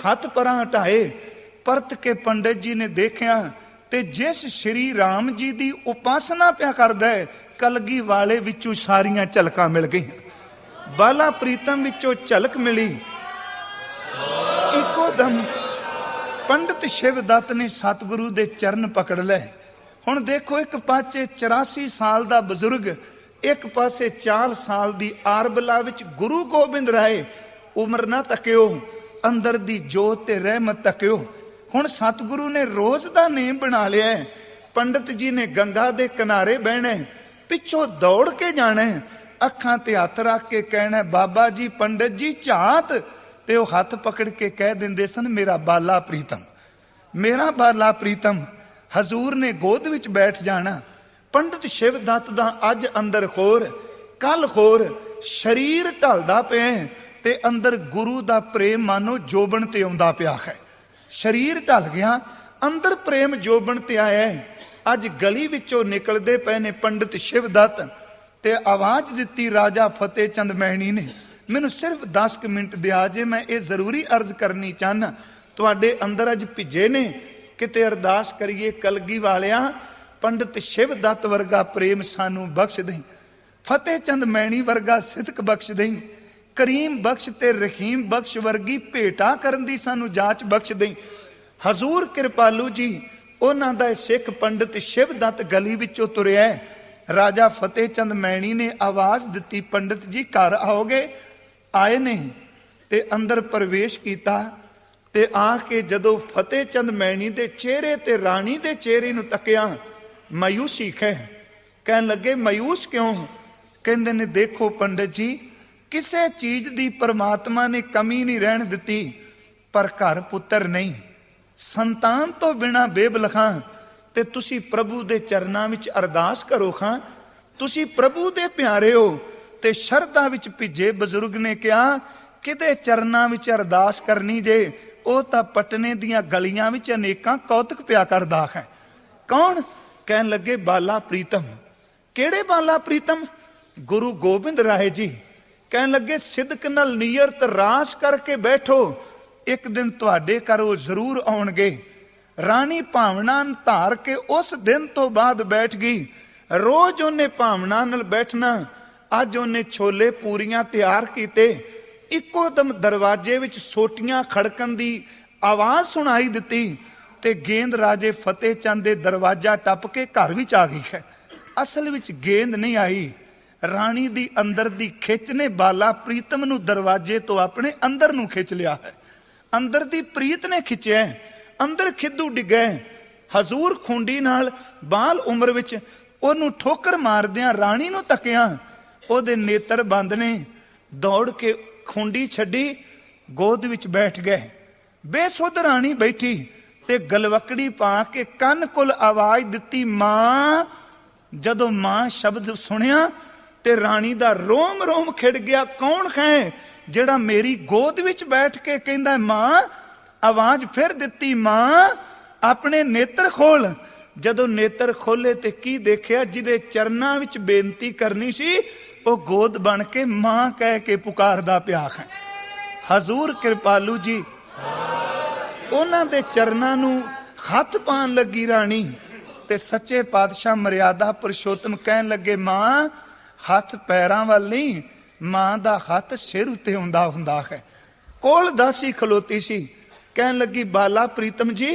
हथ परां हटाए। परत के पंडित जी ने देखिया ते जिस श्री राम जी की उपासना प्या करदा है, कलगी वाले विचों सारियां झलकां मिल गई। बाला प्रीतम विचों झलक मिली। इको दम पंडित शिवदत्त ने सतगुरु दे चरण पकड़ ले। हुण देखो, एक पासे 84 साल दा बजुर्ग, एक पासे 4 साल दी आरबला विच गुरु गोबिंद राय। उम्र ना तकियो, अंदर दी जोत ते रहमत तकियो। हुण सतगुरु ने रोज दा नेम बना लिया है। पंडित जी ने गंगा दे किनारे बहना, पिछों दौड़ के जाना, अखां ते हथ रख के कहना, बाबा जी पंडित जी झात। ते वो हथ पकड़ के कह देंदे सन, मेरा बाला प्रीतम, मेरा बाला प्रीतम। हजूर ने गोद विच बैठ जाना। पंडित शिवदत्त दा अज अंदर होर कल होर शरीर ढलदा पिया ते अंदर गुरु दा प्रेम मानो जोबन ते आउंदा पिया है। शरीर ढल गया, अंदर प्रेम जोबन ते आया है। अज गली विचों निकलदे पए ने पंडित शिवदत्त ते आवाज दिती राजा फतेह चंद मैणी ने, मैनू सिर्फ 10 मिनट दिया जे, मैं ये जरूरी अर्ज करनी चाहना। तुहाडे अंदर अज भिजे ने, किते अरदास करिए कलगी वालिया, पंडित शिवदत्त वर्गा प्रेम सानू बख्श दई, फतेह चंद मैणी वर्गा सिदक बख्श दई, करीम बख्श ते रहीम बख्श वर्गी भेटा करन दी सानू जाच बख्श दई। हजूर कृपालू जी, उन्हां दा सिख पंडित शिवदत्त गली विचों तुरिया। राजा फतेह चंद मैणी ने आवाज दिती, पंडित जी घर आओगे? आए ने ते अंदर प्रवेश किया ते आके जदों फतेह चंद मैणी दे चेहरे ते राणी दे चेहरे नूं तकिया, मायूसी है। कहन लगे, मायूस क्यों? कहंदे ने, देखो पंडित जी, किसी चीज दी परमात्मा ने कमी नहीं रहन दिती, पर घर पुत्र नहीं, संतान तो बिना बेबल खां। ते तुसी प्रभु दे चरनां विच अरदास करो खां, तुसी प्रभु दे प्यारे हो। ते शरदा विच भिजे बजुर्ग ने कहा, किते चरनां विच अरदास करनी जे, ਉਹ ਤਾਂ पटने ਦੀਆਂ ਗਲੀਆਂ ਵਿੱਚ ਅਨੇਕਾਂ ਕੌਤਕ ਪਿਆ ਕਰਦਾ ਹੈ। कौन? कहन लगे, बाला प्रीतम। ਕਿਹੜੇ बाला प्रीतम? गुरु गोबिंद राय जी। कहन लगे, सिदक नाल नीयत रास करके बैठो, एक दिन तुहाडे घर वो जरूर आउणगे। रानी भावना धार के उस दिन तो बाद बैठ गई। रोज उन्हें भावना नाल बैठना। अज उन्हें छोले पूरियां तैयार कीते। इको दम दरवाजे विच सोटियां खड़कन दी आवाज सुनाई दिती ते गेंद राजे फतेह चंद दे दरवाजा टप के घर विच आ गई है। असल विच गेंद नहीं आई, राणी दी अंदर दी खिच ने बाला प्रीतम नूं दरवाजे तो अपने अंदर नूं खिच लिया है। अंदर दी प्रीत ने खिंचिया, अंदर खिद्दू डिग्गा। हजूर खुंडी नाल बाल उम्र विच ओनू ठोकर मारदियां राणी नूं तकिया, ओदे नेत्र बंद ने। दौड़ के खुंडी छड्डी, गोद विच बैठ गए। बेसुध राणी बैठी ते गलवकड़ी पा के कन कुल आवाज दिती, मां। जदों मां शब्द सुनिया ते राणी दा रोम रोम खिड़ गया। कौन है जेड़ा मेरी गोद विच बैठ के कहंदा मां? आवाज फिर दिती, मां अपने नेत्र खोल। जदों नेत्र खोले ते की देखिया, जिदे चरनां विच बेनती करनी सी, वो गोद बन के मां कह के पुकारदा पिया है। हजूर कृपालू जी, उन्हां दे चरनां नूं हथ पान लगी राणी ते सच्चे पातशाह मर्यादा पुरुषोत्तम कहन लगे, मां हथ पैरां वाल नहीं, मां दा हथ सिर उत्ते हुंदा हुंदा है। कोल दासी खलोती सी। कहन लगी, बाला प्रीतम जी,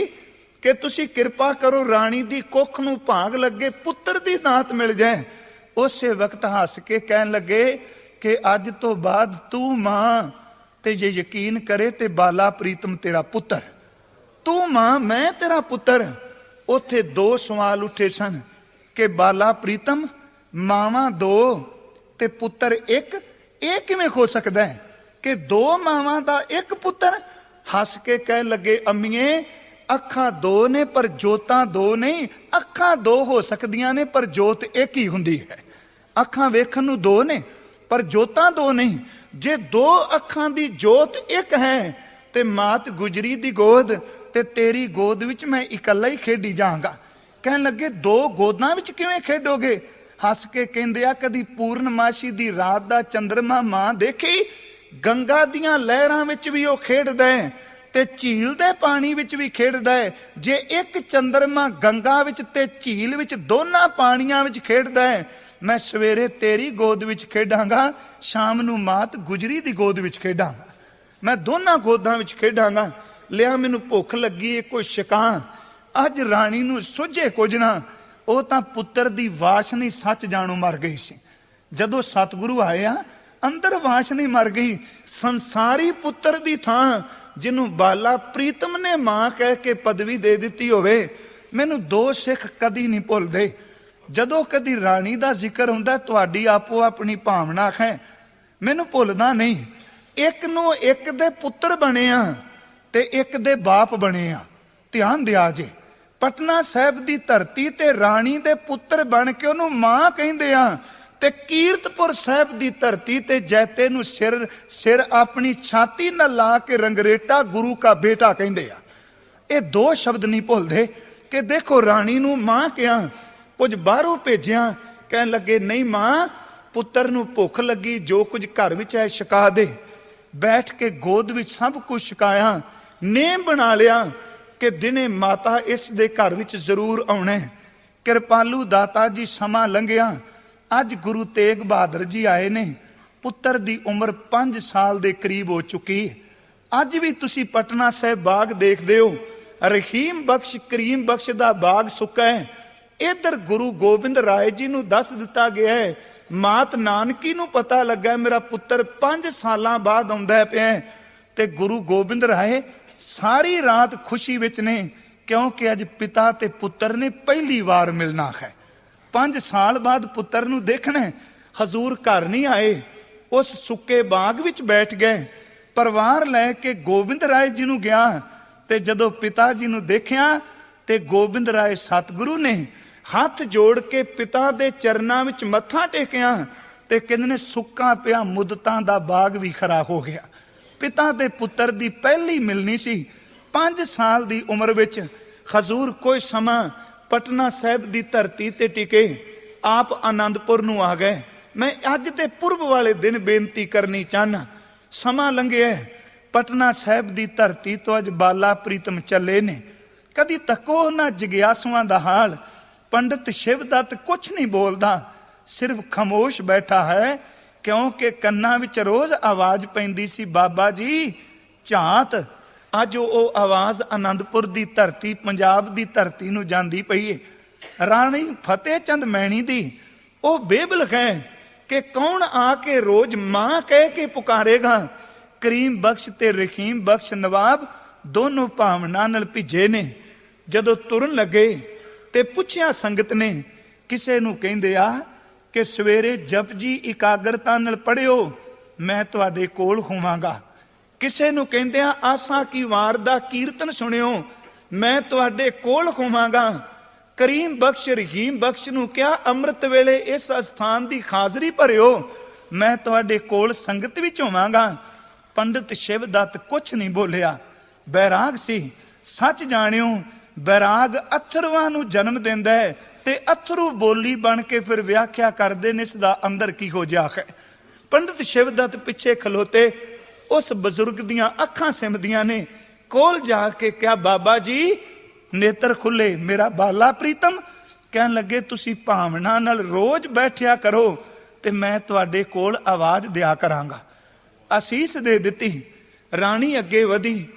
कि तुसी किरपा करो, राणी दी कुख नूं भाग लगे, पुत्र दी दात मिल जाए। उस वक्त हस के कहन लगे कि अज तो बाद तू मां ते जे यकीन करे ते बाला प्रीतम तेरा पुत्र, तू मां मैं तेरा पुत्र। उथे 2 सवाल उठे सन कि बाला प्रीतम, मावां 2 ते पुत्र 1, यह किवें हो सकता है कि 2 मावां दा 1 पुत्र? हस के कह लगे, अम्मीए अखां 2 ने पर जोतां 2 नहीं। अखां 2 हो सकदियां ने पर जोत एक ही हुंदी है। अखां वेखण नूं 2 ने पर जोतां 2 नहीं। जे 2 अखां दी जोत एक है ते मात गुजरी दी गोद ते तेरी गोद विच मैं इकल्ला ही खेडी जांगा। कहन लगे, 2 गोदां विच किवें खेडोगे? हस के कहंदे आ, कदी पूर्णमाशी दी रात दा चंद्रमा मां देखी? गंगा दियां लहरां विच भी वो खेडदा है ਤੇ ਝੀਲ ਦੇ ਪਾਣੀ ਵਿੱਚ ਵੀ ਖੇਡਦਾ ਹੈ। ਜੇ ਇੱਕ ਚੰਦਰਮਾ ਗੰਗਾ ਵਿੱਚ ਤੇ ਝੀਲ ਵਿੱਚ ਦੋਨਾਂ ਪਾਣੀਆਂ ਵਿੱਚ ਖੇਡਦਾ ਹੈ, ਮੈਂ ਸਵੇਰੇ ਤੇਰੀ ਗੋਦ ਵਿੱਚ ਖੇਡਾਂਗਾ, ਸ਼ਾਮ ਨੂੰ ਮਾਤ ਗੁਜਰੀ ਦੀ ਗੋਦ ਵਿੱਚ ਖੇਡਾਂਗਾ। ਮੈਂ ਦੋਨਾਂ ਗੋਦਾਂ ਵਿੱਚ ਖੇਡਾਂਗਾ। ਲਿਆ ਮੈਨੂੰ ਭੁੱਖ ਲੱਗੀ ਏ, ਕੋਈ ਛਕਾਂ। ਅੱਜ ਰਾਣੀ ਨੂੰ ਸੁੱਝੇ ਕੁਝ ਨਾ, ਉਹ ਤਾਂ ਪੁੱਤਰ ਦੀ ਵਾਸ਼ਨੀ ਸੱਚ ਜਾਣੂ ਮਰ ਗਈ ਸੀ। ਜਦੋਂ ਸਤਿਗੁਰੂ ਆਇਆ, ਅੰਦਰ ਵਾਸ਼ਨੀ ਮਰ ਗਈ। ਸੰਸਾਰੀ ਪੁੱਤਰ ਦੀ ਥਾਂ ਜਿਹਨੂੰ ਬਾਲਾ ਪ੍ਰੀਤਮ ਨੇ ਮਾਂ ਕਹਿ ਕੇ ਪਦਵੀ ਦੇ ਦਿੱਤੀ ਹੋਵੇ, ਮੈਨੂੰ ਦੋ ਸਿੱਖ ਕਦੀ ਨਹੀਂ ਭੁੱਲਦੇ। ਜਦੋਂ ਕਦੀ ਰਾਣੀ ਦਾ ਜ਼ਿਕਰ ਹੁੰਦਾ, ਤੁਹਾਡੀ ਆਪੋ ਆਪਣੀ ਭਾਵਨਾ ਹੈ, ਮੈਨੂੰ ਭੁੱਲਦਾ ਨਹੀਂ। ਇੱਕ ਨੂੰ ਇੱਕ ਦੇ ਪੁੱਤਰ ਬਣੇ ਆ ਤੇ ਇੱਕ ਦੇ ਬਾਪ ਬਣੇ ਆ। ਧਿਆਨ ਦਿਆ ਜੇ, ਪਟਨਾ ਸਾਹਿਬ ਦੀ ਧਰਤੀ ਤੇ ਰਾਣੀ ਦੇ ਪੁੱਤਰ ਬਣ ਕੇ ਉਹਨੂੰ ਮਾਂ ਕਹਿੰਦੇ ਆ, ਤੇ ਕੀਰਤਪੁਰ ਸਾਹਿਬ ਦੀ ਧਰਤੀ ਤੇ ਜੈਤੇ ਨੂੰ ਸਿਰ ਆਪਣੀ ਛਾਤੀ ਨਾਲ ਲਾ ਕੇ ਰੰਗਰੇਟਾ ਗੁਰੂ ਕਾ ਬੇਟਾ ਕਹਿੰਦੇ ਆ। ਇਹ ਦੋ ਸ਼ਬਦ ਨਹੀਂ ਭੁੱਲਦੇ ਕਿ ਦੇਖੋ ਰਾਣੀ ਨੂੰ ਮਾਂ ਕਿਹਾ, ਕੁਝ ਬਾਹਰੋਂ ਭੇਜਿਆ, ਕਹਿਣ ਲੱਗੇ ਨਹੀਂ ਮਾਂ, ਪੁੱਤਰ ਨੂੰ ਭੁੱਖ ਲੱਗੀ, ਜੋ ਕੁਝ ਘਰ ਵਿੱਚ ਹੈ ਛਕਾ ਦੇ। ਬੈਠ ਕੇ ਗੋਦ ਵਿੱਚ ਸਭ ਕੁਝ ਛਕਾਇਆ, ਨੇਮ ਬਣਾ ਲਿਆ ਕਿ ਦਿਨੇ ਮਾਤਾ ਇਸ ਦੇ ਘਰ ਵਿੱਚ ਜ਼ਰੂਰ ਆਉਣਾ। ਕਿਰਪਾਲੂ ਦਾਤਾ ਜੀ ਸਮਾਂ ਲੰਘਿਆ, ਅੱਜ ਗੁਰੂ ਤੇਗ ਬਹਾਦਰ ਜੀ ਆਏ ਨੇ। ਪੁੱਤਰ ਦੀ ਉਮਰ 5 ਸਾਲ ਦੇ ਕਰੀਬ ਹੋ ਚੁੱਕੀ। ਅੱਜ ਵੀ ਤੁਸੀਂ ਪਟਨਾ ਸਾਹਿਬ ਬਾਗ ਦੇਖਦੇ ਹੋ, ਰਹੀਮ ਬਖਸ਼ ਕਰੀਮ ਬਖਸ਼ ਦਾ ਬਾਗ ਸੁੱਕਾ ਹੈ। ਇਧਰ ਗੁਰੂ ਗੋਬਿੰਦ ਰਾਏ ਜੀ ਨੂੰ ਦੱਸ ਦਿੱਤਾ ਗਿਆ ਹੈ, ਮਾਤ ਨਾਨਕੀ ਨੂੰ ਪਤਾ ਲੱਗਾ ਮੇਰਾ ਪੁੱਤਰ 5 ਸਾਲਾਂ ਬਾਅਦ ਆਉਂਦਾ ਪਿਆ। ਤੇ ਗੁਰੂ ਗੋਬਿੰਦ ਰਾਏ ਸਾਰੀ ਰਾਤ ਖੁਸ਼ੀ ਵਿੱਚ ਨੇ, ਕਿਉਂਕਿ ਅੱਜ ਪਿਤਾ ਤੇ ਪੁੱਤਰ ਨੇ ਪਹਿਲੀ ਵਾਰ ਮਿਲਣਾ ਹੈ। 5 ਸਾਲ ਬਾਅਦ ਪੁੱਤਰ ਨੂੰ ਦੇਖਣਾ। ਹਜ਼ੂਰ ਘਰ ਨਹੀਂ ਆਏ, ਉਸ ਸੁੱਕੇ ਬਾਗ ਵਿੱਚ ਬੈਠ ਗਏ। ਪਰਿਵਾਰ ਲੈ ਕੇ ਗੋਬਿੰਦ ਰਾਏ ਜੀ ਨੂੰ ਗਿਆ, ਤੇ ਜਦੋਂ ਪਿਤਾ ਜੀ ਨੂੰ ਦੇਖਿਆ ਤੇ ਗੋਬਿੰਦ ਰਾਏ ਸਤਿਗੁਰੂ ਨੇ ਹੱਥ ਜੋੜ ਕੇ ਪਿਤਾ ਦੇ ਚਰਨਾਂ ਵਿੱਚ ਮੱਥਾ ਟੇਕਿਆ, ਤੇ ਕਹਿੰਦੇ ਨੇ ਸੁੱਕਾ ਪਿਆ ਮੁੱਦਤਾਂ ਦਾ ਬਾਗ ਵੀ ਖਰਾ ਹੋ ਗਿਆ। ਪਿਤਾ ਤੇ ਪੁੱਤਰ ਦੀ ਪਹਿਲੀ ਮਿਲਣੀ ਸੀ 5 ਸਾਲ ਦੀ ਉਮਰ ਵਿੱਚ। ਹਜ਼ੂਰ ਕੋਈ ਸਮਾਂ ਪਟਨਾ ਸਾਹਿਬ ਦੀ ਧਰਤੀ ਤੇ ਟਿਕੇ, ਆਪ ਆਨੰਦਪੁਰ ਨੂੰ ਆ ਗਏ। ਮੈਂ ਅੱਜ ਦੇ ਪੁਰਬ ਵਾਲੇ ਦਿਨ ਬੇਨਤੀ ਕਰਨੀ ਚਾਹਨਾ। ਸਮਾਂ ਲੰਘਿਆ, ਪਟਨਾ ਸਾਹਿਬ ਦੀ ਧਰਤੀ ਤੋਂ ਅੱਜ ਬਾਲਾ ਪ੍ਰੀਤਮ ਚੱਲੇ ਨੇ। ਕਦੀ ਤੱਕੋ ਨਾ ਜਿਗਿਆਸੂਆਂ ਦਾ ਹਾਲ। ਪੰਡਤ ਸ਼ਿਵਦੱਤ ਕੁਛ ਨਹੀਂ ਬੋਲਦਾ, ਸਿਰਫ ਖਾਮੋਸ਼ ਬੈਠਾ ਹੈ, ਕਿਉਂਕਿ ਕੰਨਾਂ ਵਿੱਚ ਰੋਜ਼ ਆਵਾਜ਼ ਪੈਂਦੀ ਸੀ, ਬਾਬਾ ਜੀ ਝਾਤ। ਅੱਜ ਉਹ ਆਵਾਜ਼ ਆਨੰਦਪੁਰ ਦੀ ਧਰਤੀ, ਪੰਜਾਬ ਦੀ ਧਰਤੀ ਨੂੰ ਜਾਂਦੀ ਪਈ ਏ। ਰਾਣੀ ਫਤਿਹ ਚੰਦ ਮੈਣੀ ਦੀ ਉਹ ਬੇਬਲਖ ਹੈ ਕਿ ਕੌਣ ਆ ਕੇ ਰੋਜ਼ ਮਾਂ ਕਹਿ ਕੇ ਪੁਕਾਰੇਗਾ। ਕਰੀਮ ਬਖਸ਼ ਤੇ ਰਹੀਮ ਬਖਸ਼ ਨਵਾਬ ਦੋਨੋਂ ਭਾਵਨਾ ਨਾਲ ਭਿੱਜੇ ਨੇ। ਜਦੋਂ ਤੁਰਨ ਲੱਗੇ ਤੇ ਪੁੱਛਿਆ ਸੰਗਤ ਨੇ, ਕਿਸੇ ਨੂੰ ਕਹਿੰਦੇ ਆ ਕਿ ਸਵੇਰੇ ਜਪਜੀ ਇਕਾਗਰਤਾ ਨਾਲ ਪੜਿਓ, ਮੈਂ ਤੁਹਾਡੇ ਕੋਲ ਹੋਵਾਂਗਾ। ਕਿਸੇ ਨੂੰ ਕਹਿੰਦੇ ਆ ਆਸਾ ਕੀ ਵਾਰ ਦਾ ਕੀਰਤਨ ਸੁਣਿਓ, ਮੈਂ ਤੁਹਾਡੇ ਕੋਲ ਹੋਵਾਂਗਾ। ਕਰੀਮ ਬਖਸ਼ ਰਹੀਮ ਬਖਸ਼ ਨੂੰ ਕਿਹਾ ਅੰਮ੍ਰਿਤ ਵੇਲੇ ਇਸ ਅਸਥਾਨ ਦੀ ਹਾਜ਼ਰੀ ਭਰਿਓ, ਮੈਂ ਤੁਹਾਡੇ ਕੋਲ ਸੰਗਤ ਵਿੱਚ ਹੋਵਾਂਗਾ। ਪੰਡਤ ਸ਼ਿਵਦੱਤ ਕੁਛ ਨਹੀਂ ਬੋਲਿਆ, ਬੈਰਾਗ ਸੀ। ਸੱਚ ਜਾਣਿਓ, ਬੈਰਾਗ ਅਥਰੂਆਂ ਨੂੰ ਜਨਮ ਦਿੰਦਾ ਹੈ, ਤੇ ਅਥਰੂ ਬੋਲੀ ਬਣ ਕੇ ਫਿਰ ਵਿਆਖਿਆ ਕਰਦੇ ਨੇ ਇਸ ਦਾ ਅੰਦਰ ਕੀ ਹੋ ਜਾ ਹੈ। ਪੰਡਤ ਸ਼ਿਵਦੱਤ ਪਿੱਛੇ ਖਲੋਤੇ, ਉਸ ਬਜ਼ੁਰਗ ਦੀਆਂ ਅੱਖਾਂ ਸਿਮਦੀਆਂ ਨੇ। ਕੋਲ ਜਾ ਕੇ ਕਿਹਾ, ਬਾਬਾ ਜੀ ਨੇਤਰ ਖੁੱਲੇ, ਮੇਰਾ ਬਾਲਾ ਪ੍ਰੀਤਮ। ਕਹਿਣ ਲੱਗੇ ਤੁਸੀਂ ਭਾਵਨਾ ਨਾਲ ਰੋਜ਼ ਬੈਠਿਆ ਕਰੋ ਤੇ ਮੈਂ ਤੁਹਾਡੇ ਕੋਲ ਆਵਾਜ਼ ਦਿਆ ਕਰਾਂਗਾ। ਅਸੀਸ ਦੇ ਦਿੱਤੀ। ਰਾਣੀ ਅੱਗੇ ਵਧੀ।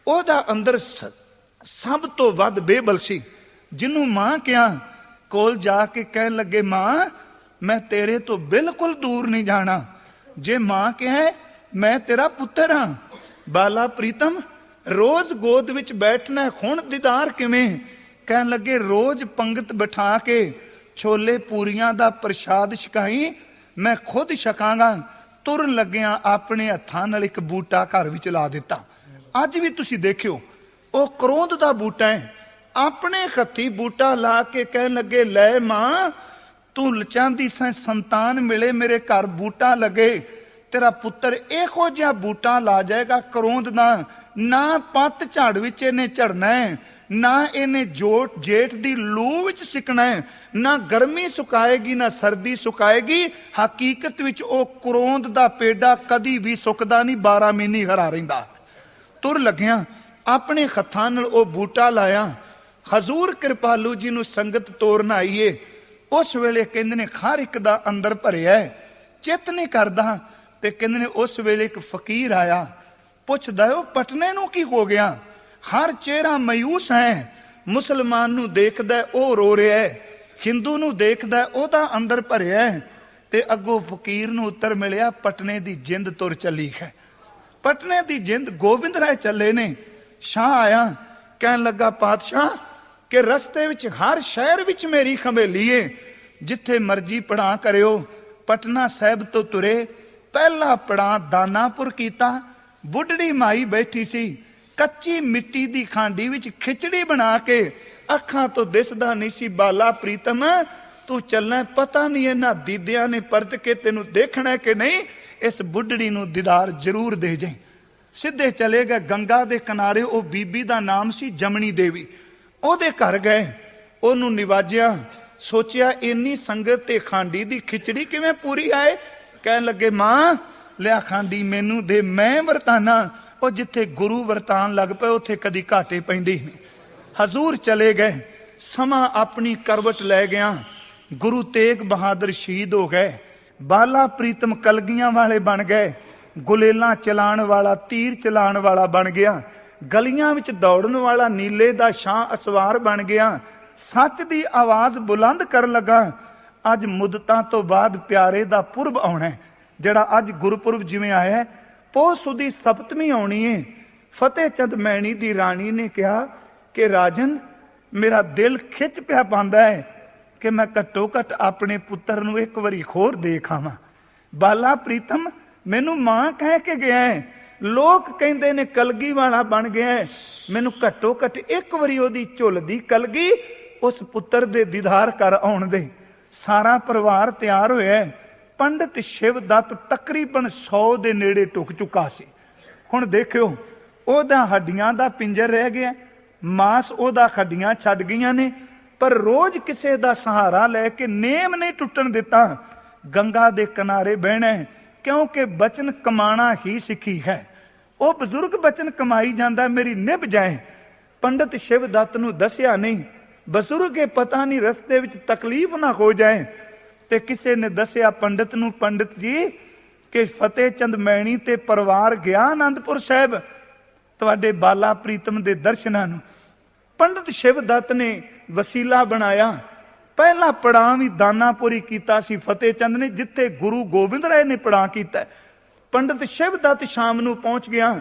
ਉਹਦਾ ਅੰਦਰ ਸਭ ਤੋਂ ਵੱਧ ਬੇਬਲ ਸੀ, ਜਿਹਨੂੰ ਮਾਂ ਕਿਹਾ। ਕੋਲ ਜਾ ਕੇ ਕਹਿਣ ਲੱਗੇ, ਮਾਂ ਮੈਂ ਤੇਰੇ ਤੋਂ ਬਿਲਕੁਲ ਦੂਰ ਨਹੀਂ ਜਾਣਾ। ਜੇ ਮਾਂ ਕਹੇ ਮੈਂ ਤੇਰਾ ਪੁੱਤਰ ਹਾਂ। ਬਾਲਾ ਪ੍ਰੀਤਮ ਰੋਜ਼ ਗੋਦ ਵਿੱਚ ਬੈਠਣਾ, ਹੁਣ ਦੀਦਾਰ ਕਿਵੇਂ? ਕਹਿਣ ਲੱਗੇ ਰੋਜ਼ ਪੰਗਤ ਬਿਠਾ ਕੇ ਛੋਲੇ ਪੂਰੀਆਂ ਦਾ ਪ੍ਰਸ਼ਾਦ ਛਕਾਈ, ਮੈਂ ਖੁਦ ਛਕਾਂਗਾ। ਤੁਰਨ ਲੱਗਿਆਂ ਆਪਣੇ ਹੱਥਾਂ ਨਾਲ ਇੱਕ ਬੂਟਾ ਘਰ ਵਿੱਚ ਲਾ ਦਿੱਤਾ। ਅੱਜ ਵੀ ਤੁਸੀਂ ਦੇਖਿਓ, ਉਹ ਕਰੋਂਦ ਦਾ ਬੂਟਾ ਹੈ। ਆਪਣੇ ਹੱਥੀ ਬੂਟਾ ਲਾ ਕੇ ਕਹਿਣ ਲੱਗੇ, ਲੈ ਮਾਂ ਤੂੰ ਲਚਾਂਦੀ ਸੈਂ ਸੰਤਾਨ ਮਿਲੇ, ਮੇਰੇ ਘਰ ਬੂਟਾ ਲੱਗੇ, ਤੇਰਾ ਪੁੱਤਰ ਇਹੋ ਜਿਹਾ ਬੂਟਾ ਲਾ ਜਾਏਗਾ ਕਰੋਂਦ ਦਾ। ਨਾ ਪੱਤ ਝਾੜ ਵਿੱਚ ਇਹਨੇ ਝੜਨਾ ਹੈ, ਨਾ ਇਹਨੇ ਜੇਠ ਦੀ ਲੂ ਵਿੱਚ ਸਿੱਕਣਾ ਹੈ, ਨਾ ਗਰਮੀ ਸੁਕਾਏਗੀ ਨਾ ਸਰਦੀ ਸੁਕਾਏਗੀ। ਹਕੀਕਤ ਵਿੱਚ ਉਹ ਕਰੋਂਦ ਦਾ ਪੇਡਾ ਕਦੀ ਵੀ ਸੁੱਕਦਾ ਨਹੀਂ, 12 ਮਹੀਨੇ ਹਰਾ ਰਹਿੰਦਾ। ਤੁਰ ਲੱਗਿਆ ਆਪਣੇ ਹੱਥਾਂ ਨਾਲ ਉਹ ਬੂਟਾ ਲਾਇਆ। ਹਜ਼ੂਰ ਕਿਰਪਾਲੂ ਜੀ ਨੂੰ ਸੰਗਤ ਤੋਰਨ ਆਈਏ। ਉਸ ਵੇਲੇ ਕਹਿੰਦੇ ਨੇ ਹਰ ਇੱਕ ਦਾ ਅੰਦਰ ਭਰਿਆ, ਚਿੱਤ ਨਹੀਂ ਕਰਦਾ। ਤੇ ਕਹਿੰਦੇ ਨੇ ਉਸ ਵੇਲੇ ਇੱਕ ਫਕੀਰ ਆਇਆ, ਪੁੱਛਦਾ ਉਹ ਪਟਨੇ ਨੂੰ ਕੀ ਹੋ ਗਿਆ? ਹਰ ਚਿਹਰਾ ਮਾਯੂਸ ਹੈ। ਮੁਸਲਮਾਨ ਨੂੰ ਦੇਖਦਾ ਉਹ ਰੋ ਰਿਹਾ ਹੈ, ਹਿੰਦੂ ਨੂੰ ਦੇਖਦਾ ਉਹਦਾ ਅੰਦਰ ਭਰਿਆ ਹੈ। ਤੇ ਅੱਗੋਂ ਫਕੀਰ ਨੂੰ ਉੱਤਰ ਮਿਲਿਆ, ਪਟਨੇ ਦੀ ਜਿੰਦ ਤੁਰ ਚੱਲੀ ਹੈ। ਪਟਨੇ ਦੀ ਜਿੰਦ ਗੋਬਿੰਦ ਰਾਏ ਚੱਲੇ ਨੇ। ਸ਼ਾਹ ਆਇਆ, ਕਹਿਣ ਲੱਗਾ ਪਾਤਸ਼ਾਹ ਕਿ ਰਸਤੇ ਵਿੱਚ ਹਰ ਸ਼ਹਿਰ ਵਿੱਚ ਮੇਰੀ ਹਵੇਲੀ ਏ, ਜਿੱਥੇ ਮਰਜ਼ੀ ਪੜਾਅ ਕਰਿਓ। ਪਟਨਾ ਸਾਹਿਬ ਤੋਂ ਤੁਰੇ, ਪਹਿਲਾ ਪੜਾਅ ਦਾਨਾਪੁਰ ਕੀਤਾ। ਬੁੱਢੜੀ ਮਾਈ ਬੈਠੀ ਸੀ, ਕੱਚੀ ਮਿੱਟੀ ਦੀ ਖਾਂਡੀ ਵਿੱਚ ਖਿਚੜੀ ਬਣਾ ਕੇ, ਅੱਖਾਂ ਤੋਂ ਦਿਸਦਾ ਨਹੀਂ ਸੀ। ਬਾਲਾ ਪ੍ਰੀਤਮ ਤੂੰ ਚੱਲਣਾ, ਪਤਾ ਨਹੀਂ ਇਹਨਾਂ ਦੀਦਿਆਂ ਨੇ ਪਰਤ ਕੇ ਤੈਨੂੰ ਦੇਖਣਾ ਕਿ ਨਹੀਂ। ਇਸ ਬੁੱਢੜੀ ਨੂੰ ਦੀਦਾਰ ਜ਼ਰੂਰ ਦੇ ਜਾਈਂ। ਸਿੱਧੇ ਚਲੇ ਗਏ ਗੰਗਾ ਦੇ ਕਿਨਾਰੇ। ਉਹ ਬੀਬੀ ਦਾ ਨਾਮ ਸੀ ਜਮਨੀ ਦੇਵੀ। ਉਹਦੇ ਘਰ ਗਏ, ਉਹਨੂੰ ਨਿਵਾਜਿਆ। ਸੋਚਿਆ ਇੰਨੀ ਸੰਗਤ ਤੇ ਖਾਂਡੀ ਦੀ ਖਿਚੜੀ ਕਿਵੇਂ ਪੂਰੀ ਆਏ। ਕਹਿਣ ਲੱਗੇ ਮਾਂ ਲਿਆ ਖਾਂਡੀ ਮੈਨੂੰ ਦੇ, ਮੈਂ ਵਰਤਾਨਾ। ਉਹ ਜਿੱਥੇ ਗੁਰੂ ਵਰਤਾਨ ਲੱਗ ਪਏ ਉੱਥੇ ਕਦੀ ਘਾਟੇ ਪੈਂਦੀ ਨਹੀਂ। ਹਜ਼ੂਰ ਚਲੇ ਗਏ, ਸਮਾਂ ਆਪਣੀ ਕਰਵਟ ਲੈ ਗਿਆ। ਗੁਰੂ ਤੇਗ ਬਹਾਦਰ ਸ਼ਹੀਦ ਹੋ ਗਏ। ਬਾਲਾ ਪ੍ਰੀਤਮ ਕਲਗੀਆਂ ਵਾਲੇ ਬਣ ਗਏ। ਗੁਲੇਲਾਂ ਚਲਾਉਣ ਵਾਲਾ, ਤੀਰ ਚਲਾਉਣ ਵਾਲਾ ਬਣ ਗਿਆ। ਗਲੀਆਂ ਵਿੱਚ ਦੌੜਨ ਵਾਲਾ ਨੀਲੇ ਦਾ ਸ਼ਾਹ ਅਸਵਾਰ ਬਣ ਗਿਆ। ਸੱਚ ਦੀ ਆਵਾਜ਼ ਬੁਲੰਦ ਕਰਨ ਲੱਗਾ। ਅੱਜ ਮੁੱਦਤਾਂ ਤੋਂ ਬਾਅਦ ਪਿਆਰੇ ਦਾ ਪੁਰਬ ਆਉਣਾ, ਜਿਹੜਾ ਅੱਜ ਗੁਰਪੁਰਬ ਜਿਵੇਂ ਆਇਆ, ਪੋਹ ਸੁਦੀ ਸਪਤਮੀ ਆਉਣੀ ਹੈ। ਫਤਿਹ ਚੰਦ ਮੈਣੀ ਦੀ ਰਾਣੀ ਨੇ ਕਿਹਾ ਕਿ ਰਾਜਨ ਮੇਰਾ ਦਿਲ ਖਿੱਚ ਪਿਆ ਪਾਉਂਦਾ ਹੈ ਕਿ ਮੈਂ ਘੱਟੋ ਘੱਟ ਆਪਣੇ ਪੁੱਤਰ ਨੂੰ ਇੱਕ ਵਾਰੀ ਹੋਰ ਦੇਖ ਆਵਾਂ। ਬਾਲਾ ਪ੍ਰੀਤਮ ਮੈਨੂੰ ਮਾਂ ਕਹਿ ਕੇ ਗਿਆ ਹੈ, ਲੋਕ ਕਹਿੰਦੇ ਨੇ ਕਲਗੀ ਵਾਲਾ ਬਣ ਗਿਆ ਹੈ। ਮੈਨੂੰ ਘੱਟੋ ਘੱਟ ਇੱਕ ਵਾਰੀ ਉਹਦੀ ਝੁੱਲਦੀ ਕਲਗੀ ਉਸ ਪੁੱਤਰ ਦੇ ਦੀਦਾਰ ਕਰ ਆਉਣ ਦੇ। ਸਾਰਾ ਪਰਿਵਾਰ ਤਿਆਰ ਹੋਇਆ। ਪੰਡਿਤ ਸ਼ਿਵਦੱਤ ਤਕਰੀਬਨ 100 ਦੇ ਨੇੜੇ ਟੁੱਕ ਚੁੱਕਾ ਸੀ। ਹੁਣ ਦੇਖਿਓ, ਉਹਦਾ ਹੱਡੀਆਂ ਦਾ ਪਿੰਜਰ ਰਹਿ ਗਿਆ, ਮਾਸ ਉਹਦਾ ਹੱਡੀਆਂ ਛੱਡ ਗਈਆਂ ਨੇ, ਪਰ ਰੋਜ਼ ਕਿਸੇ ਦਾ ਸਹਾਰਾ ਲੈ ਕੇ ਨੇਮ ਨਹੀਂ ਟੁੱਟਣ ਦਿੱਤਾ। ਗੰਗਾ ਦੇ ਕਿਨਾਰੇ ਬਹਿਣਾ, ਕਿਉਂਕਿ ਬਚਨ ਕਮਾਣਾ ਹੀ ਸਿੱਖੀ ਹੈ। ਉਹ ਬਜ਼ੁਰਗ ਬਚਨ ਕਮਾਈ ਜਾਂਦਾ, ਮੇਰੀ ਨਿਭ ਜਾਏ। ਪੰਡਿਤ ਸ਼ਿਵਦੱਤ ਨੂੰ ਦੱਸਿਆ ਨਹੀਂ। ਬਜ਼ੁਰਗ ਇਹ ਪਤਾ ਨਹੀਂ ਰਸਤੇ ਵਿੱਚ ਤਕਲੀਫ ਨਾ ਹੋ ਜਾਏ। ਤੇ ਕਿਸੇ ਨੇ ਦੱਸਿਆ ਪੰਡਿਤ ਨੂੰ, ਪੰਡਿਤ ਜੀ ਕਿ ਫਤਿਹ ਚੰਦ ਮੈਣੀ ਤੇ ਪਰਿਵਾਰ ਗਿਆ ਆਨੰਦਪੁਰ ਸਾਹਿਬ ਤੁਹਾਡੇ ਬਾਲਾ ਪ੍ਰੀਤਮ ਦੇ ਦਰਸ਼ਨਾਂ ਨੂੰ। ਪੰਡਿਤ ਸ਼ਿਵਦੱਤ ਨੇ ਵਸੀਲਾ ਬਣਾਇਆ। ਪਹਿਲਾ ਪੜਾਅ ਵੀ ਦਾਨਾਪੁਰੀ ਕੀਤਾ ਸੀ ਫਤਿਹ ਚੰਦ ਨੇ, ਜਿੱਥੇ ਗੁਰੂ ਗੋਬਿੰਦ ਰਾਏ ਨੇ ਪੜਾਅ ਕੀਤਾ। ਪੰਡਿਤ ਸ਼ਿਵਦੱਤ ਸ਼ਾਮ ਨੂੰ ਪਹੁੰਚ ਗਿਆ।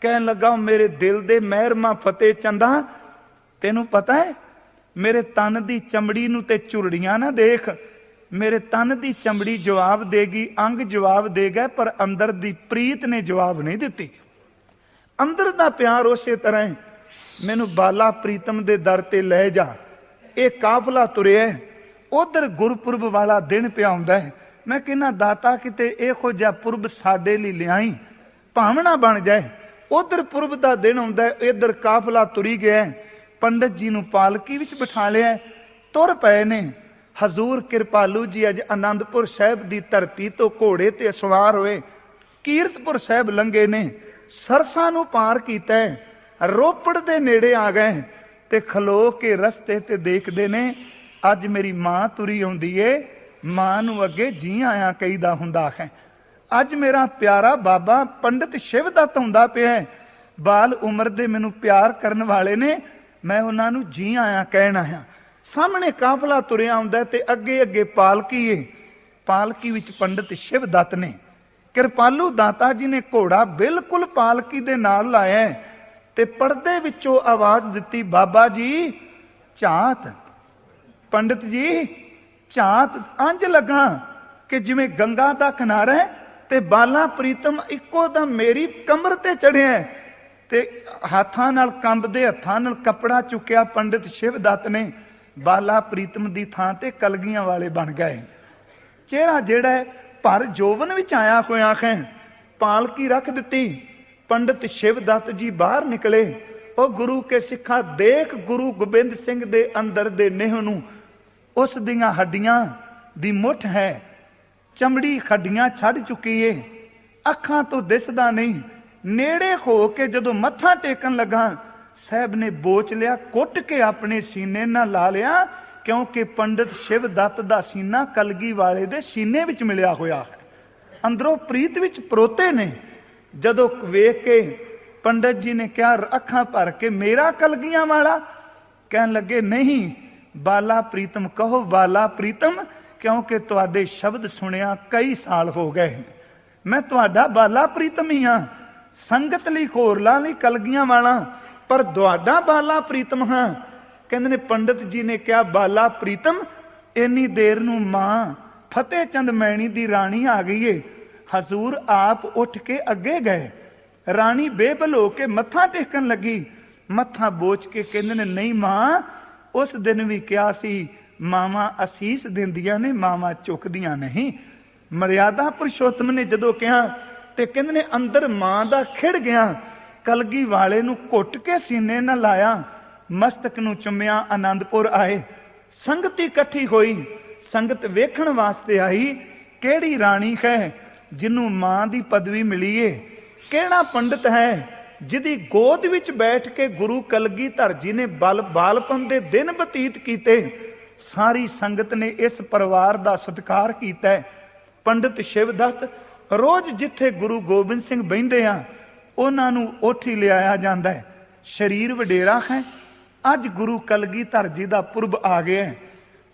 ਕਹਿਣ ਲੱਗਾ ਮੇਰੇ ਦਿਲ ਦੇ ਮਹਿਰਮਾ ਫਤਿਹ ਚੰਦਾ, ਤੈਨੂੰ ਪਤਾ ਹੈ ਮੇਰੇ ਤਨ ਦੀ ਚਮੜੀ ਨੂੰ ਤੇ ਝੁਰੜੀਆਂ ਨਾ ਦੇਖ। ਮੇਰੇ ਤਨ ਦੀ ਚਮੜੀ ਜਵਾਬ ਦੇਗੀ, ਅੰਗ ਜਵਾਬ ਦੇਗਾ, ਪਰ ਅੰਦਰ ਦੀ ਪ੍ਰੀਤ ਨੇ ਜਵਾਬ ਨਹੀਂ ਦਿੱਤੀ। ਅੰਦਰ ਦਾ ਪਿਆਰ ਉਸੇ ਤਰ੍ਹਾਂ ਹੈ। ਮੈਨੂੰ ਬਾਲਾ ਪ੍ਰੀਤਮ ਦੇ ਦਰ ਤੇ ਲੈ ਜਾ। ਇਹ ਕਾਫਲਾ ਤੁਰਿਆ, ਉਧਰ ਗੁਰਪੁਰਬ ਵਾਲਾ ਦਿਨ ਪਿਆ ਹੁੰਦਾ ਹੈ। ਮੈਂ ਕਹਿੰਦਾ ਦਾਤਾ ਕਿਤੇ ਇਹੋ ਜਿਹਾ ਪੁਰਬ ਸਾਡੇ ਲਈ ਲਿਆਈ, ਭਾਵਨਾ ਬਣ ਜਾਏ। ਉਧਰ ਪੁਰਬ ਦਾ ਦਿਨ ਆਉਂਦਾ, ਇੱਧਰ ਕਾਫਲਾ ਤੁਰੀ ਗਿਆ। ਪੰਡਿਤ ਜੀ ਨੂੰ ਪਾਲਕੀ ਵਿੱਚ ਬਿਠਾ ਲਿਆ, ਤੁਰ ਪਏ ਨੇ। ਹਜ਼ੂਰ ਕਿਰਪਾਲੂ ਜੀ ਅੱਜ ਆਨੰਦਪੁਰ ਸਾਹਿਬ ਦੀ ਧਰਤੀ ਤੋਂ ਘੋੜੇ ਤੇ ਸਵਾਰ ਹੋਏ ਕੀਰਤਪੁਰ ਸਾਹਿਬ ਲੰਘੇ ਨੇ। ਸਰਸਾ ਨੂੰ ਪਾਰ ਕੀਤਾ, ਰੋਪੜ ਦੇ ਨੇੜੇ ਆ ਗਏ ਤੇ ਖਲੋ ਕੇ ਰਸਤੇ ਤੇ ਦੇਖਦੇ ਨੇ ਅੱਜ ਮੇਰੀ ਮਾਂ ਤੁਰੀ ਆਉਂਦੀ ਏ। ਮਾਂ ਨੂੰ ਅੱਗੇ ਜੀ ਆਇਆ ਕਹੀਦਾ ਹੁੰਦਾ ਹੈ। ਅੱਜ ਮੇਰਾ ਪਿਆਰਾ ਬਾਬਾ ਪੰਡਿਤ ਸ਼ਿਵਦੱਤ ਹੁੰਦਾ ਪਿਆ। ਬਾਲ ਉਮਰ ਦੇ ਮੈਨੂੰ ਪਿਆਰ ਕਰਨ ਵਾਲੇ ਨੇ, ਮੈਂ ਉਹਨਾਂ ਨੂੰ ਜੀ ਆਇਆ ਕਹਿਣ ਆਇਆ। ਸਾਹਮਣੇ ਕਾਫਲਾ ਤੁਰਿਆ ਆਉਂਦਾ ਤੇ ਅੱਗੇ ਅੱਗੇ ਪਾਲਕੀ ਏ। ਪਾਲਕੀ ਵਿੱਚ ਪੰਡਿਤ ਸ਼ਿਵਦੱਤ ਨੇ। ਕਿਰਪਾਲੂ ਦਾਤਾ ਜੀ ਨੇ ਘੋੜਾ ਬਿਲਕੁਲ ਪਾਲਕੀ ਦੇ ਨਾਲ ਲਾਇਆ ਤੇ ਪਰਦੇ ਵਿੱਚੋਂ ਆਵਾਜ਼ ਦਿੱਤੀ, ਬਾਬਾ ਜੀ ਝਾਤ। ਪੰਡਿਤ ਜੀ ਝਾਤ। ਇੰਜ ਲੱਗਾ ਕਿ ਜਿਵੇਂ ਗੰਗਾ ਦਾ ਕਿਨਾਰਾ ਹੈ ਤੇ ਬਾਲਾ ਪ੍ਰੀਤਮ ਇੱਕੋ ਦਮ ਮੇਰੀ ਕਮਰ ਤੇ ਚੜਿਆ ਤੇ ਹੱਥਾਂ ਨਾਲ ਕੰਬਦੇ ਹੱਥਾਂ ਨਾਲ ਕੱਪੜਾ ਚੁੱਕਿਆ ਪੰਡਿਤ ਸ਼ਿਵਦੱਤ ਨੇ। ਬਾਲਾ ਪ੍ਰੀਤਮ ਦੀ ਥਾਂ ਤੇ ਕਲਗੀਆਂ ਵਾਲੇ ਬਣ ਗਏ। ਚਿਹਰਾ ਜਿਹੜਾ ਹੈ ਭਰ ਜੋਵਨ ਵਿੱਚ ਆਇਆ ਹੋਇਆ ਹੈ। ਪਾਲਕੀ ਰੱਖ ਦਿੱਤੀ। ਪੰਡਿਤ ਸ਼ਿਵਦੱਤ ਜੀ ਬਾਹਰ ਨਿਕਲੇ। ਉਹ ਗੁਰੂ ਕੇ ਸਿੱਖਾਂ ਦੇਖ ਗੁਰੂ ਗੋਬਿੰਦ ਸਿੰਘ ਦੇ ਅੰਦਰ ਦੇ ਨੇਹ ਨੂੰ। ਉਸ ਦੀਆਂ ਹੱਡੀਆਂ ਦੀ ਮੁੱਠ ਹੈ, ਚਮੜੀ ਹੱਡੀਆਂ ਛੱਡ ਚੁੱਕੀ ਏ, ਅੱਖਾਂ ਤੋਂ ਦਿਸਦਾ ਨਹੀਂ। नेड़े हो के जदों मत्था टेकन लगा, साहब ने बोच लिया, कुट के अपने सीने नाल ला लिया, क्योंकि पंडित शिव दत्त दा सीना कलगी वाले दे सीने विच मिलिया होया है, अंदरों प्रीत विच परोते ने। जदों वेख के पंडित जी ने कहा अखां भर के मेरा कलगियां वाला, कहन लगे नहीं बाला प्रीतम कहो बाला प्रीतम, क्योंकि तुहाडे शब्द सुनिया कई साल हो गए, मैं तुहाडा बाला प्रीतम ही हाँ, संगत लई होरला लई कलगियां वाला, पर तुहाडा बाला प्रीतम हाँ। कहंदे ने पंडित जी ने कहा बाला प्रीतम, इन्नी देर नूं मां फतेह चंद मैणी दी राणी आ गई है। हजूर आप उठ के अगे गए, राणी बेबल हो के मत्था टेकन लगी, मत्था बोच के कहंदे ने नहीं मां, उस दिन भी कहा सी मावा असीस दिंदियां ने, मावा चुकदियां नहीं। मर्यादा पुरुषोत्तम ने जदों कहा ते कहंदे ने अंदर मां दा खिड़ गया, कलगी वाले नूं घुट के सीने न लाया, मस्तक नूं चुम्मिया, आनंदपुर आए, संगत इकट्ठी होई, संगत वेखण वास्ते आई, केड़ी राणी है जिन्हों मां दी पदवी मिली है, केड़ा पंडित है जिदी गोद विच बैठ के गुरु कलगीधर जी ने बालपन दे दिन बतीत कीते। सारी संगत ने इस परिवार दा सत्कार कीता है। पंडित शिवदत्त रोज जिथे गुरु गोबिंद सिंह बहिंदे आ उन्हां नूं ओठी लिआया जांदा है। शरीर वडेरा है, अज गुरु कलगीधर जी दा पुरब आ गया है।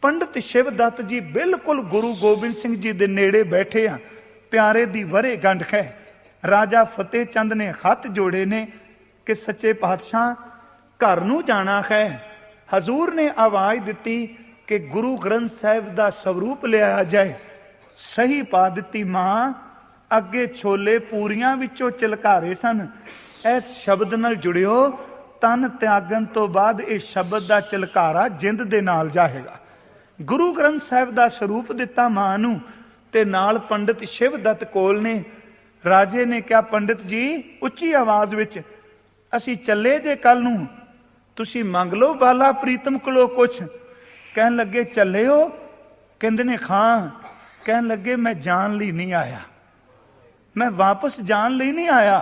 पंडित शिवदत्त जी बिल्कुल गुरु गोबिंद सिंह जी दे नेड़े बैठे आ, प्यारे दी वरे गंढ है। राजा फतेह चंद ने हथ जोड़े ने कि सच्चे पातशाह घर नूं जाना है। हजूर ने आवाज दिती कि गुरु ग्रंथ साहिब दा स्वरूप लिया जाए। सही पा दिती मां, अगे छोले पूरियां विचों चिलकारे सन। इस शब्द नाल जुड़ियो, तन त्यागन तो बाद इस शब्द दा चिलकारा जिंद दे नाल जाएगा। गुरु ग्रंथ साहिब दा स्वरूप दिता मां नूं ते नाल पंडित शिवदत्त कोल ने। राजे ने कहा पंडित जी उच्ची आवाज विच, असी चले जे कल नूं, तुसी मंग लो बाला प्रीतम कोलों कुछ। कहन लगे चले हो? कहंदे ने खां। कहन लगे मैं जान लई नहीं आया, मैं वापस जान लई नहीं आया।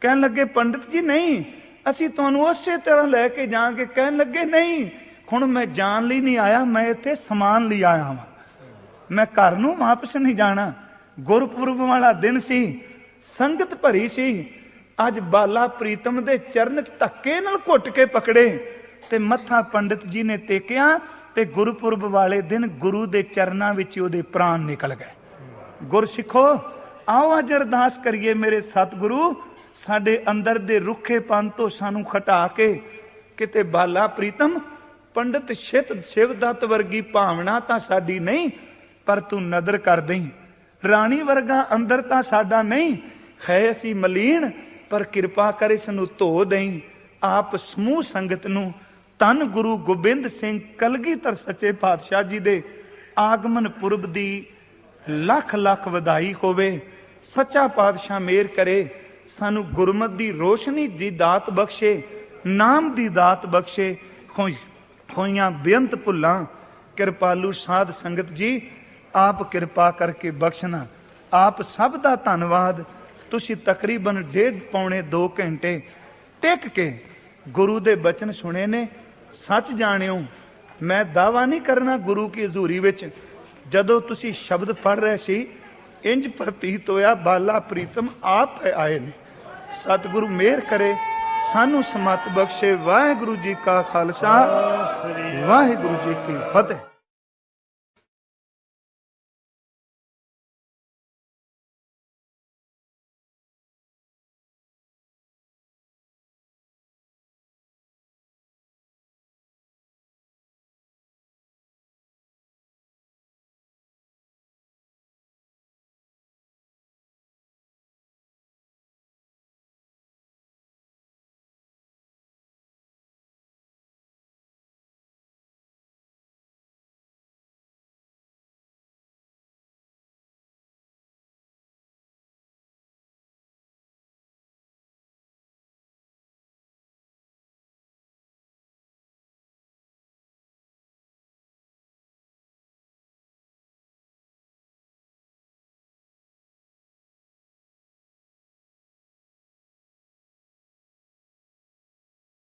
कहन लगे पंडित जी नहीं, असी तुहानूं उसे तरह लैके जाएंगे। कहन लगे नहीं, हुण मैं जान लई नहीं आया, मैं इत्थे समान लई आया वां, मैं घर नूं वापस नहीं जाना। गुरपुरब वाला दिन सी, संगत भरी सी। अज बाला प्रीतम दे चरण धक्के नाल घुट के पकड़े ते मत्था पंडित जी ने टेकिया ते गुरपुरब वाले दिन गुरु दे चरनां विच ओहदे प्राण निकल गए। गुरसिखो आओ अज अरदास करिए, मेरे सतगुरु साडे अंदर दे रुखेपन तो सानू खटा के किते बाला प्रीतम पंडित शिवदत्त वर्गी भावना तां साडी नहीं, पर तू नदर कर दई। राणी वर्गा अंदर तां साडा नहीं है, असी मलीन, पर किरपा कर इस नूं धो दई। आप समूह संगत नूं धन गुरु गोबिंद सिंह कलगीधर सच्चे पातशाह जी दे आगमन पुरब दी लख लख वधाई होवे। सच्चा पातशाह मेहर करे, सानू गुरमत दी रोशनी दी दात बख्शे, नाम दी दात बख्शे। होइयां बेअंत भुल्लां किरपालू साध संगत जी आप किरपा करके बख्शना। आप सब दा धन्नवाद। तुसी तकरीबन 1.5 पौने 2 घंटे टिक के गुरु दे बचन सुने ने। सच जानियो, मैं दावा नहीं करना गुरु की हजूरी विच जदों तुसी शब्द पढ़ रहे सी, इंज प्रतीत होया बाला प्रीतम आप आए ने। सतगुरु मेहर करे, सानू समत बख्शे। वाहिगुरु जी का खालसा, वाहिगुरु जी की फतेह।